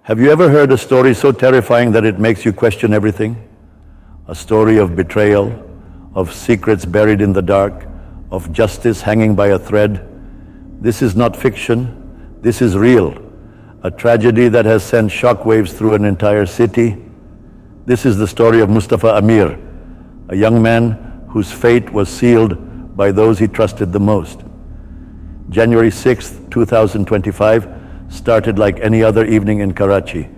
Have you ever heard a story so terrifying that it makes you question everything? A story of betrayal, of secrets buried in the dark, of justice hanging by a thread. This is not fiction, this is real. A tragedy that has sent shockwaves through an entire city. This is the story of Mustafa Amir, a young man whose fate was sealed by those he trusted the most. January 6, 2025 started like any other evening in Karachi.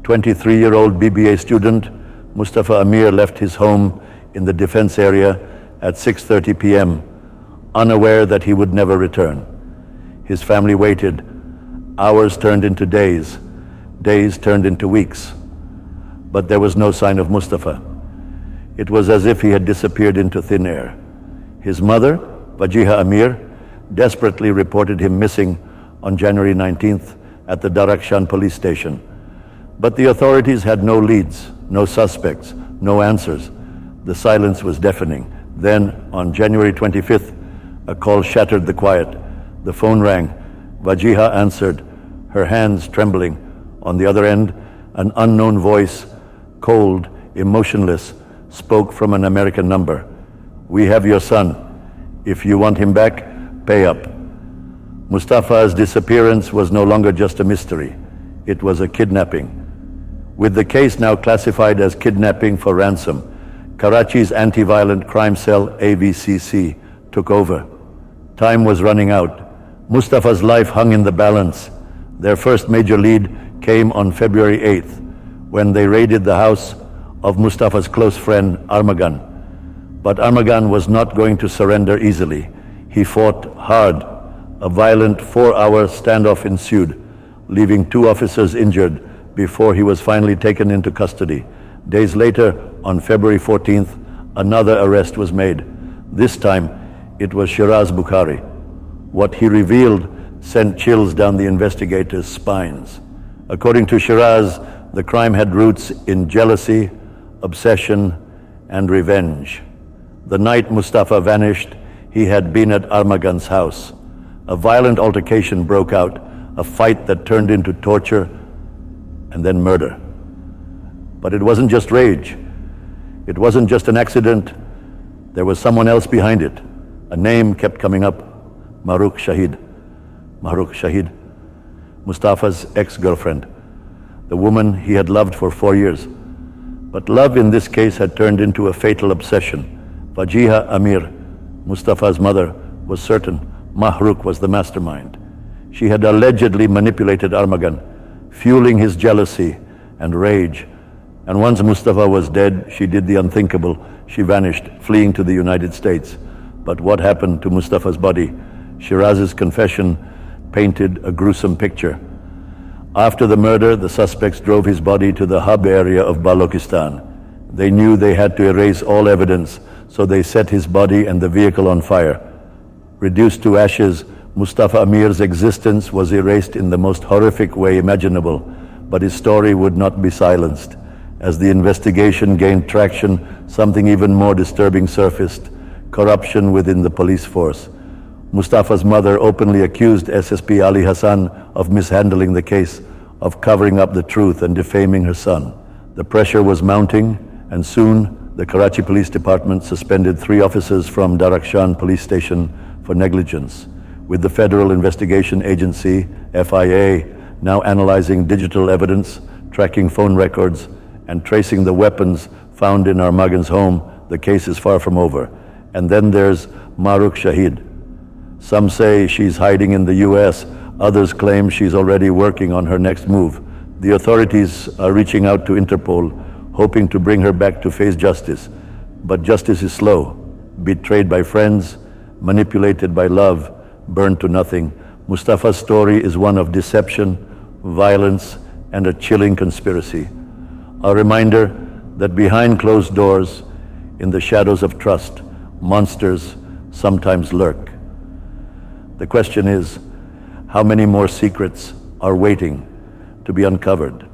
23-year-old BBA student Mustafa Amir left his home in the defense area at 6:30 p.m., unaware that he would never return. His family waited. Hours turned into days. Days turned into weeks. But there was no sign of Mustafa. It was as if he had disappeared into thin air. His mother, Wajiha Amir, desperately reported him missing on January 19th at the Darakshan police station. But the authorities had no leads, no suspects, no answers. The silence was deafening. Then, on January 25th, a call shattered the quiet. The phone rang. Wajiha answered, her hands trembling. On the other end, an unknown voice, cold, emotionless, spoke from an American number. "We have your son. If you want him back, pay up." Mustafa's disappearance was no longer just a mystery. It was a kidnapping. With the case now classified as kidnapping for ransom, Karachi's anti-violent crime cell, AVCC, took over. Time was running out. Mustafa's life hung in the balance. Their first major lead came on February 8th, when they raided the house of Mustafa's close friend, Armagan. But Armagan was not going to surrender easily. He fought hard. A violent 4-hour standoff ensued, leaving 2 officers injured before he was finally taken into custody. Days later, on February 14th, another arrest was made. This time, it was Shiraz Bukhari. What he revealed sent chills down the investigators' spines. According to Shiraz, the crime had roots in jealousy, obsession, and revenge. The night Mustafa vanished, he had been at Armagan's house. A violent altercation broke out, a fight that turned into torture and then murder. But it wasn't just rage. It wasn't just an accident. There was someone else behind it. A name kept coming up, Mahrukh Shahid. Mahrukh Shahid, Mustafa's ex-girlfriend, the woman he had loved for 4 years. But love in this case had turned into a fatal obsession. Wajiha Amir, Mustafa's mother, was certain Mahrukh was the mastermind. She had allegedly manipulated Armagan, fueling his jealousy and rage. And once Mustafa was dead, she did the unthinkable. She vanished, fleeing to the United States. But what happened to Mustafa's body? Shiraz's confession painted a gruesome picture. After the murder, the suspects drove his body to the hub area of Balochistan. They knew they had to erase all evidence, so they set his body and the vehicle on fire. Reduced to ashes, Mustafa Amir's existence was erased in the most horrific way imaginable, but his story would not be silenced. As the investigation gained traction, something even more disturbing surfaced: corruption within the police force. Mustafa's mother openly accused SSP Ali Hassan of mishandling the case, of covering up the truth and defaming her son. The pressure was mounting, and soon the Karachi Police Department suspended 3 officers from Darakshan police station for negligence, with the Federal Investigation Agency, FIA, now analyzing digital evidence, tracking phone records, and tracing the weapons found in Armagan's home. The case is far from over. And then there's Mahrukh Shahid. Some say she's hiding in the US, others claim she's already working on her next move. The authorities are reaching out to Interpol, hoping to bring her back to face justice. But justice is slow, betrayed by friends, manipulated by love, burned to nothing. Mustafa's story is one of deception, violence, and a chilling conspiracy. A reminder that behind closed doors, in the shadows of trust, monsters sometimes lurk. The question is, how many more secrets are waiting to be uncovered?